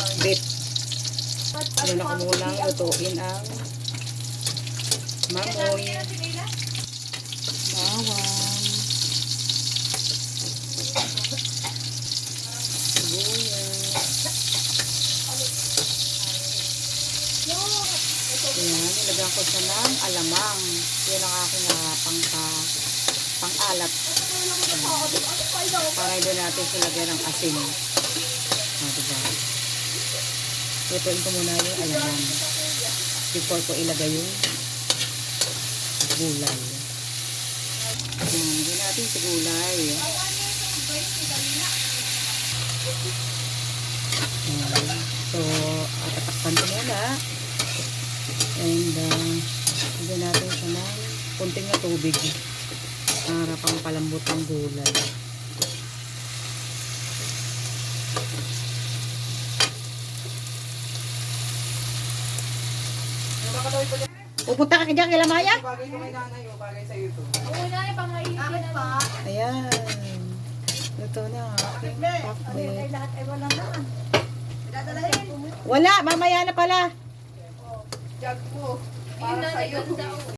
pakbit. Muna ko munang lutuin ang mamoy, bawang, sibuyas. Ayan, nilagyan ko siya ng alamang. Yan ang aking pang-alat. Para hindi natin siya lagyan ng asin. Diba? Lutuin ko muna yung alamang before ko ilagay yung gulay. Hindi natin sa gulay. So, tatakpan ko muna. And, hindi natin siya ng kunting na tubig para pang palambot ng gulay. Pupunta ka dyan kay Lamaya? Bagay ko may nanay o bagay sa ito. Oo na, pangaisin pa. Ayan. Ito na. Pakbit. Lahat ay wala naman. Wala, mamaya na pala. Jag mo. Para sa'yo.